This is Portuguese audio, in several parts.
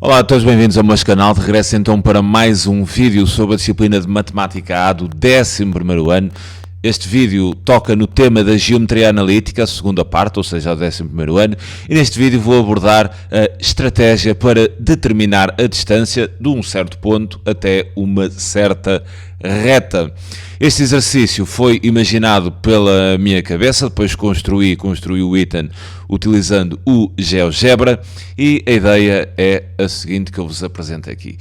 Olá a todos, bem-vindos ao meu canal. De regresso então para mais um vídeo sobre a disciplina de Matemática A do 11º ano. Este vídeo toca no tema da Geometria Analítica, a segunda parte, ou seja, ao 11º ano. E neste vídeo vou abordar a estratégia para determinar a distância de um certo ponto até uma certa reta. Este exercício foi imaginado pela minha cabeça, depois construí o item utilizando o GeoGebra e a ideia é a seguinte que eu vos apresento aqui.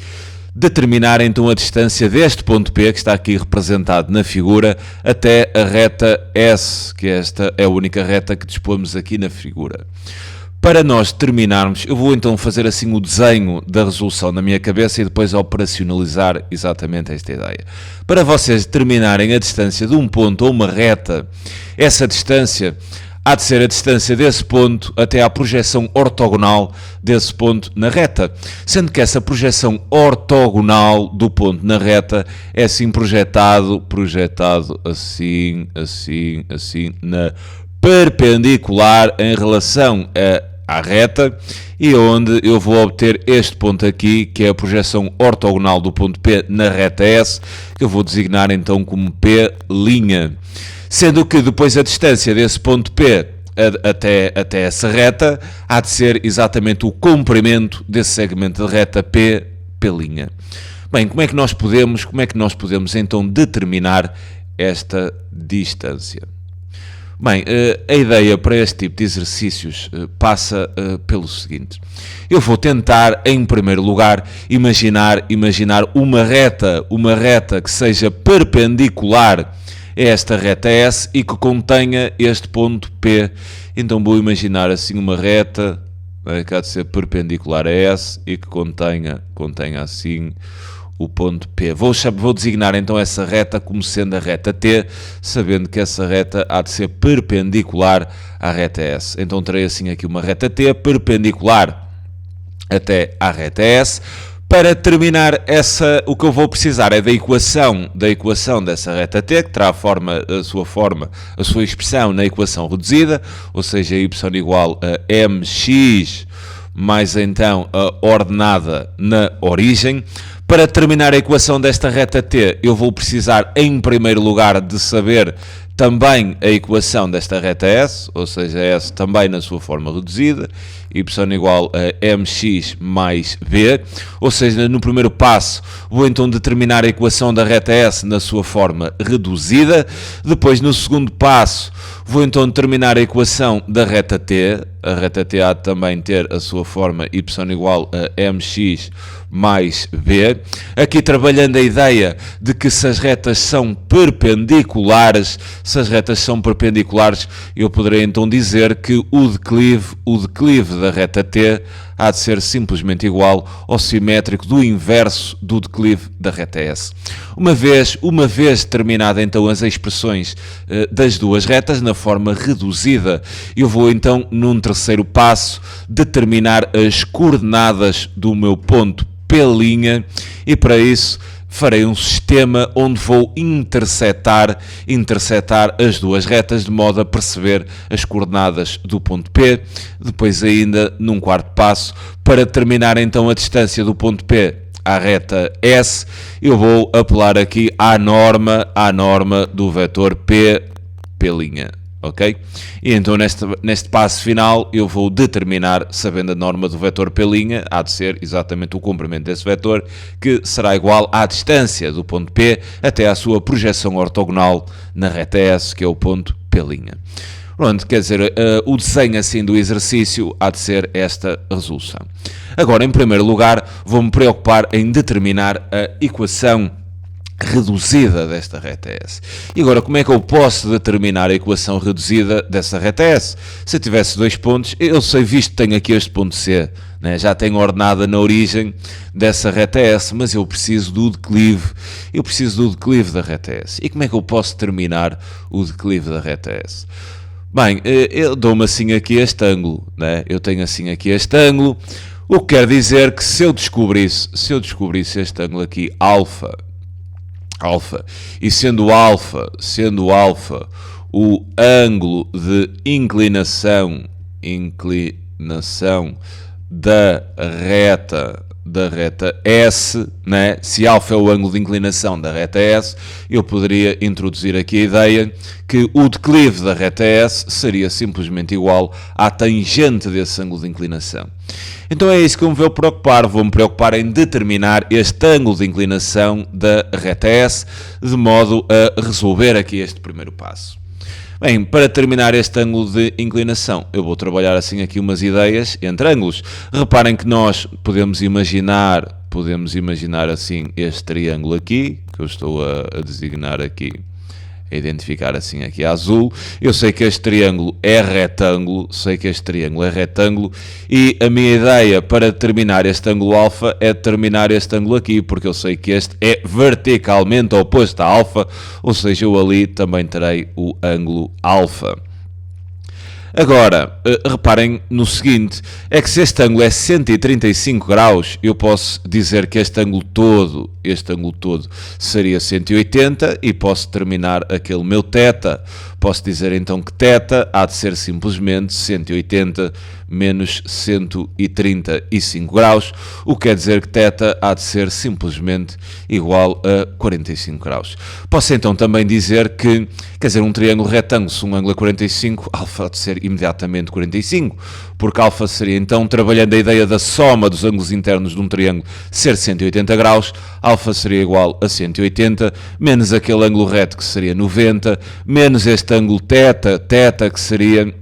Determinar então a distância deste ponto P, que está aqui representado na figura, até a reta S, que esta é a única reta que dispomos aqui na figura. Para nós determinarmos, eu vou então fazer assim o desenho da resolução na minha cabeça e depois operacionalizar exatamente esta ideia. Para vocês determinarem a distância de um ponto ou uma reta, essa distância há de ser a distância desse ponto até à projeção ortogonal desse ponto na reta, sendo que essa projeção ortogonal do ponto na reta é assim projetado assim, na perpendicular em relação à reta, e onde eu vou obter este ponto aqui, que é a projeção ortogonal do ponto P na reta S, que eu vou designar então como P'. Sendo que depois a distância desse ponto P até essa reta há de ser exatamente o comprimento desse segmento de reta P'. Bem, como é que nós podemos então determinar esta distância? Bem, a ideia para este tipo de exercícios passa pelo seguinte. Eu vou tentar, em primeiro lugar, imaginar uma reta que seja perpendicular a esta reta S e que contenha este ponto P. Então vou imaginar assim uma reta que há de ser perpendicular a S e que contenha assim o ponto P. Vou designar então essa reta como sendo a reta T, sabendo que essa reta há de ser perpendicular à reta S. Então terei assim aqui uma reta T perpendicular até à reta S. Para terminar o que eu vou precisar é da equação dessa reta T, que terá a sua expressão na equação reduzida, ou seja, y igual a mx mais então a ordenada na origem. Para terminar a equação desta reta T, eu vou precisar, em primeiro lugar, de saber também a equação desta reta S, ou seja, S também na sua forma reduzida, y igual a mx mais b, ou seja, no primeiro passo vou então determinar a equação da reta S na sua forma reduzida. Depois, no segundo passo, vou então determinar a equação da reta T. A reta T há de também ter a sua forma y igual a mx mais b. Aqui trabalhando a ideia de que se as retas são perpendiculares, eu poderei então dizer que o declive da reta T há de ser simplesmente igual ao simétrico do inverso do declive da reta S. Uma vez determinada então as expressões das duas retas na forma reduzida, eu vou então num terceiro passo determinar as coordenadas do meu ponto P', e para isso farei um sistema onde vou intersetar as duas retas de modo a perceber as coordenadas do ponto P. Depois ainda, num quarto passo, para determinar então a distância do ponto P à reta S, eu vou apelar aqui à norma do vetor P'. Ok? E então neste passo final eu vou determinar, sabendo a norma do vetor P', há de ser exatamente o comprimento desse vetor, que será igual à distância do ponto P até à sua projeção ortogonal na reta S, que é o ponto P'. Pronto, quer dizer, o desenho assim do exercício há de ser esta resolução. Agora, em primeiro lugar, vou-me preocupar em determinar a equação reduzida desta reta S. E agora, como é que eu posso determinar a equação reduzida dessa reta S? Se eu tivesse dois pontos, eu sei, visto que tenho aqui este ponto C, né? Já tenho ordenada na origem dessa reta S, mas eu preciso do declive da reta S. E como é que eu posso determinar o declive da reta S? Bem, eu dou-me assim aqui este ângulo, né? Eu tenho assim aqui este ângulo, o que quer dizer que se eu descobrisse este ângulo aqui, alfa, e sendo alfa o ângulo de inclinação da reta da reta S, né? Se alfa é o ângulo de inclinação da reta S, eu poderia introduzir aqui a ideia que o declive da reta S seria simplesmente igual à tangente desse ângulo de inclinação. Então é isso que eu me vou preocupar. Vou-me preocupar em determinar este ângulo de inclinação da reta S, de modo a resolver aqui este primeiro passo. Bem, para terminar este ângulo de inclinação, eu vou trabalhar assim aqui umas ideias entre ângulos. Reparem que nós podemos imaginar assim este triângulo aqui, que eu estou a designar aqui, a identificar assim aqui a azul. Eu sei que este triângulo é retângulo, e a minha ideia para determinar este ângulo alfa é determinar este ângulo aqui, porque eu sei que este é verticalmente oposto a alfa, ou seja, eu ali também terei o ângulo alfa. Agora, reparem no seguinte, é que se este ângulo é 135 graus, eu posso dizer que este ângulo todo seria 180 e posso determinar aquele meu θ. Posso dizer então que θ há de ser simplesmente 180 menos 135 graus, o que quer dizer que θ há de ser simplesmente igual a 45 graus. Posso então também dizer que, quer dizer, um triângulo retângulo, se um ângulo é 45, alfa há de ser imediatamente 45, porque alfa seria então, trabalhando a ideia da soma dos ângulos internos de um triângulo ser 180 graus, alfa seria igual a 180, menos aquele ângulo reto que seria 90, menos este ângulo θ que seria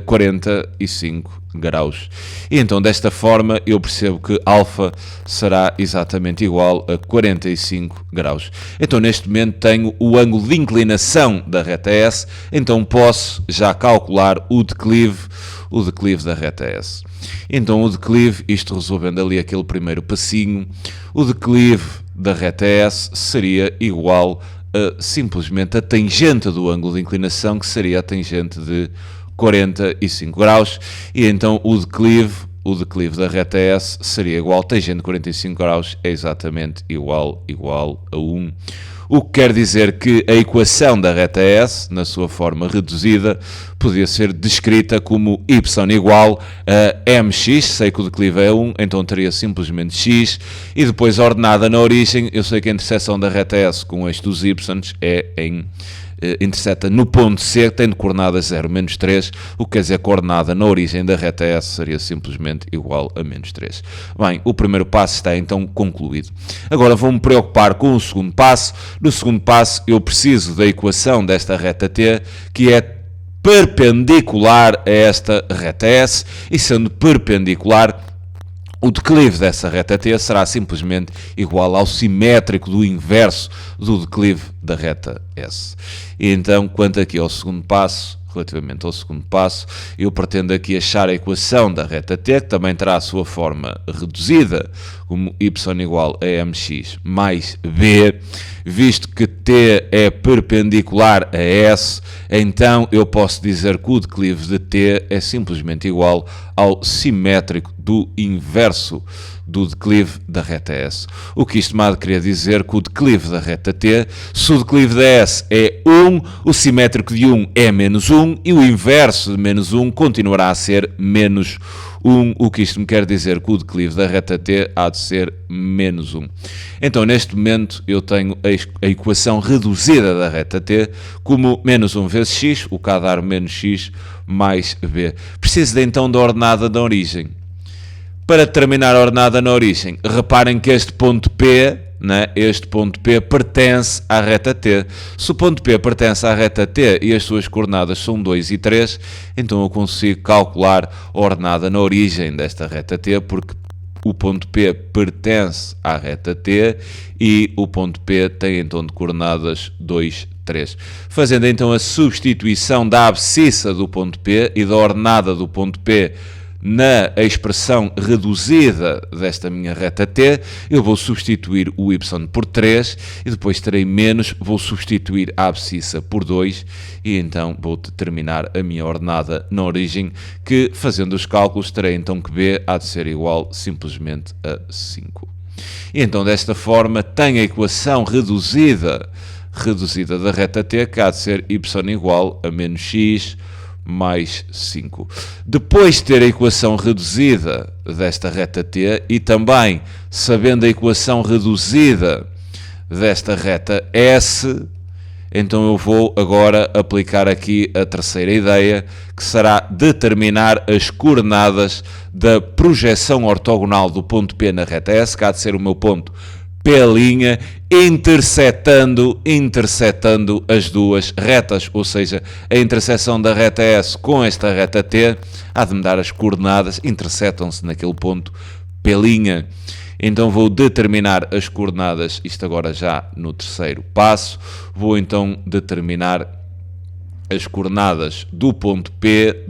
45 graus. E então desta forma eu percebo que alfa será exatamente igual a 45 graus. Então neste momento tenho o ângulo de inclinação da reta S, então posso já calcular o declive da reta S. Então o declive, isto resolvendo ali aquele primeiro passinho, o declive da reta S seria igual a simplesmente a tangente do ângulo de inclinação, que seria a tangente de 45 graus, e então o declive da reta S seria igual, tangente de 45 graus é exatamente igual a 1. O que quer dizer que a equação da reta S, na sua forma reduzida, podia ser descrita como y igual a mx, sei que o declive é 1, então teria simplesmente x, e depois ordenada na origem, eu sei que a interseção da reta S com o eixo dos y interseta no ponto C, tendo coordenadas 0, menos 3, o que quer dizer que a coordenada na origem da reta S seria simplesmente igual a menos 3. Bem, o primeiro passo está então concluído. Agora vou-me preocupar com o segundo passo. No segundo passo eu preciso da equação desta reta T, que é perpendicular a esta reta S, e sendo perpendicular, o declive dessa reta T será simplesmente igual ao simétrico do inverso do declive da reta S. E então, quanto aqui ao segundo passo, relativamente ao segundo passo, eu pretendo aqui achar a equação da reta T, que também terá a sua forma reduzida, como y igual a mx mais b, visto que t é perpendicular a s, então eu posso dizer que o declive de t é simplesmente igual ao simétrico do inverso do declive da reta S. O que isto me há de querer dizer que o declive da reta T, se o declive da S é 1, o simétrico de 1 é menos 1 e o inverso de menos 1 continuará a ser menos 1, o que isto me quer dizer que o declive da reta T há de ser menos 1. Então, neste momento, eu tenho a equação reduzida da reta T como menos 1 vezes x, o que há de dar menos x mais b. Preciso então da ordenada da origem. Para determinar a ordenada na origem, reparem que este ponto P, né, pertence à reta T. Se o ponto P pertence à reta T e as suas coordenadas são 2 e 3, então eu consigo calcular a ordenada na origem desta reta T, porque o ponto P pertence à reta T e o ponto P tem então de coordenadas 2, 3. Fazendo então a substituição da abscissa do ponto P e da ordenada do ponto P na expressão reduzida desta minha reta T, eu vou substituir o y por 3 e depois terei menos, vou substituir a abscissa por 2 e então vou determinar a minha ordenada na origem, que fazendo os cálculos terei então que b há de ser igual simplesmente a 5. E então desta forma tenho a equação reduzida da reta T, que há de ser y igual a menos x mais 5. Depois de ter a equação reduzida desta reta t e também sabendo a equação reduzida desta reta S, então eu vou agora aplicar aqui a terceira ideia, que será determinar as coordenadas da projeção ortogonal do ponto P na reta S, que há de ser o meu ponto P', intersetando as duas retas, ou seja, a interseção da reta S com esta reta T há de me dar as coordenadas, intersetam-se naquele ponto P'. Então vou determinar as coordenadas, isto agora já no terceiro passo, vou então determinar as coordenadas do ponto P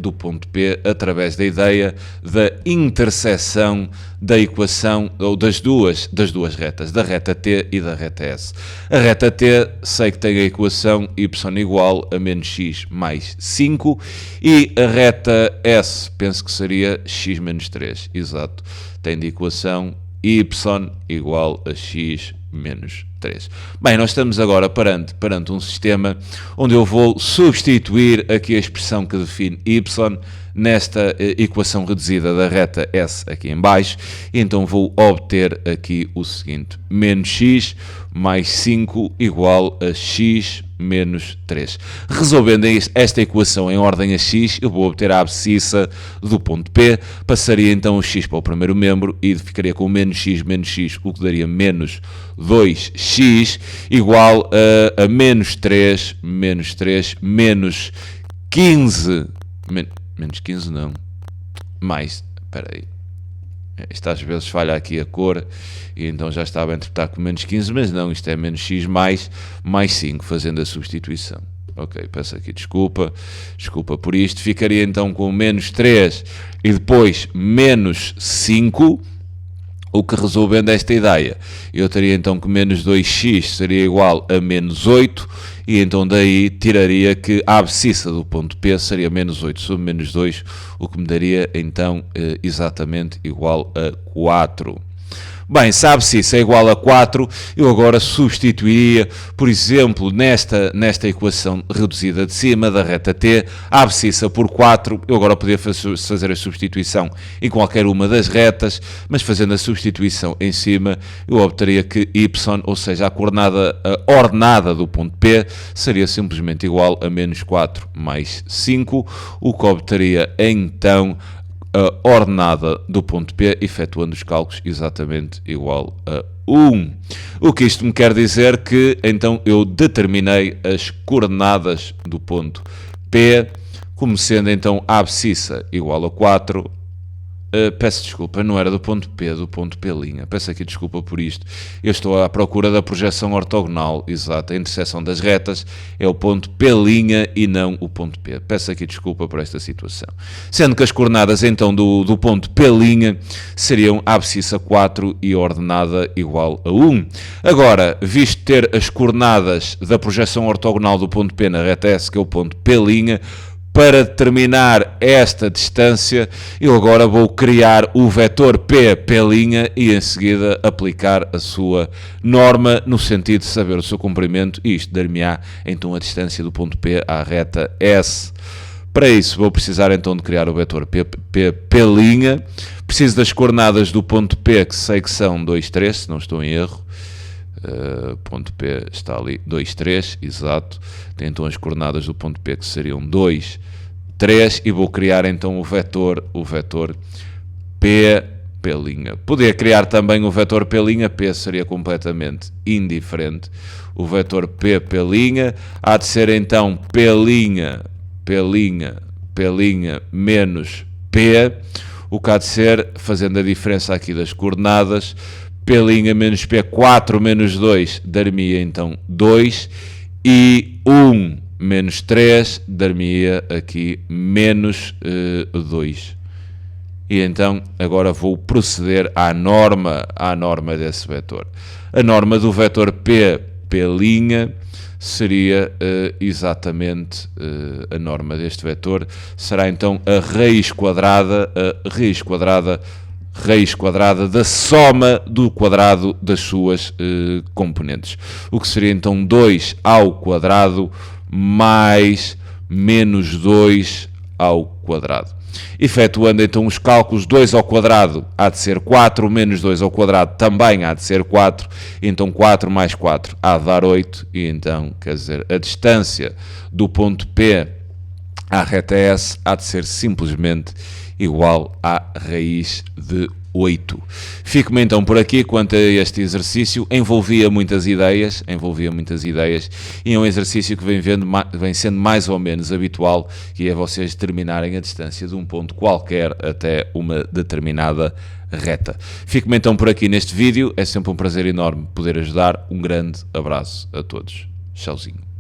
através da ideia da interseção da equação, ou das duas retas, da reta T e da reta S. A reta T sei que tem a equação y igual a menos x mais 5 e a reta S penso que seria x menos 3, exato, tem de equação y igual a x menos 3. Bem, nós estamos agora perante um sistema onde eu vou substituir aqui a expressão que define y nesta equação reduzida da reta S aqui em baixo, e então vou obter aqui o seguinte: menos x mais 5 igual a x menos 3. Resolvendo esta equação em ordem a x, eu vou obter a abscissa do ponto P, passaria então o x para o primeiro membro e ficaria com menos x, o que daria menos 2x igual a menos 3, menos 15, menos 15 não, mais, espera aí, isto às vezes falha aqui a cor, e então já estava a interpretar com menos 15, mas não, isto é menos x mais 5, fazendo a substituição. Ok, peço aqui desculpa por isto, ficaria então com menos 3 e depois menos 5, o que resolvendo esta ideia, eu teria então que menos 2x seria igual a menos 8, e então daí tiraria que a abscissa do ponto P seria menos 8 sobre menos 2, o que me daria então exatamente igual a 4. Bem, se a abscissa é igual a 4, eu agora substituiria, por exemplo, nesta equação reduzida de cima da reta T, a abscissa por 4, eu agora poderia fazer a substituição em qualquer uma das retas, mas fazendo a substituição em cima, eu obteria que y, ou seja, a ordenada do ponto P, seria simplesmente igual a menos 4 mais 5, o que obteria então a ordenada do ponto P, efetuando os cálculos, exatamente igual a 1. O que isto me quer dizer que, então, eu determinei as coordenadas do ponto P, como sendo, então, a abscissa igual a 4. Peço desculpa, não era do ponto P, do ponto P'. Peço aqui desculpa por isto. Eu estou à procura da projeção ortogonal, exato. A interseção das retas é o ponto P' e não o ponto P. Peço aqui desculpa por esta situação. Sendo que as coordenadas, então, do ponto P' seriam a abscissa 4 e a ordenada igual a 1. Agora, visto ter as coordenadas da projeção ortogonal do ponto P na reta S, que é o ponto P', para determinar esta distância, eu agora vou criar o vetor P' e em seguida aplicar a sua norma no sentido de saber o seu comprimento, e isto dar-me-á então a distância do ponto P à reta S. Para isso vou precisar então de criar o vetor P'. Preciso das coordenadas do ponto P, que sei que são 2, 3, se não estou em erro. Ponto P está ali, 2, 3, exato. Tem então as coordenadas do ponto P, que seriam 2, 3, e vou criar então o vetor P'. Podia criar também o vetor P', P seria completamente indiferente. O vetor P' há de ser então P' menos P, o que há de ser, fazendo a diferença aqui das coordenadas, P' menos P, 4 menos 2, dar-me-ia então 2, e 1 menos 3, dar-me-ia aqui menos 2. E então, agora vou proceder à norma desse vetor. A norma do vetor P' seria exatamente a norma deste vetor, será então a raiz quadrada da soma do quadrado das suas componentes. O que seria então 2 ao quadrado mais menos 2 ao quadrado. Efetuando então os cálculos, 2 ao quadrado há de ser 4, menos 2 ao quadrado também há de ser 4, então 4 mais 4 há de dar 8, e então, quer dizer, a distância do ponto P à reta S há de ser simplesmente igual à raiz de 8. Fico-me então por aqui quanto a este exercício. Envolvia muitas ideias, e é um exercício que vem sendo mais ou menos habitual, que é vocês determinarem a distância de um ponto qualquer até uma determinada reta. Fico-me então por aqui neste vídeo, é sempre um prazer enorme poder ajudar. Um grande abraço a todos. Tchauzinho.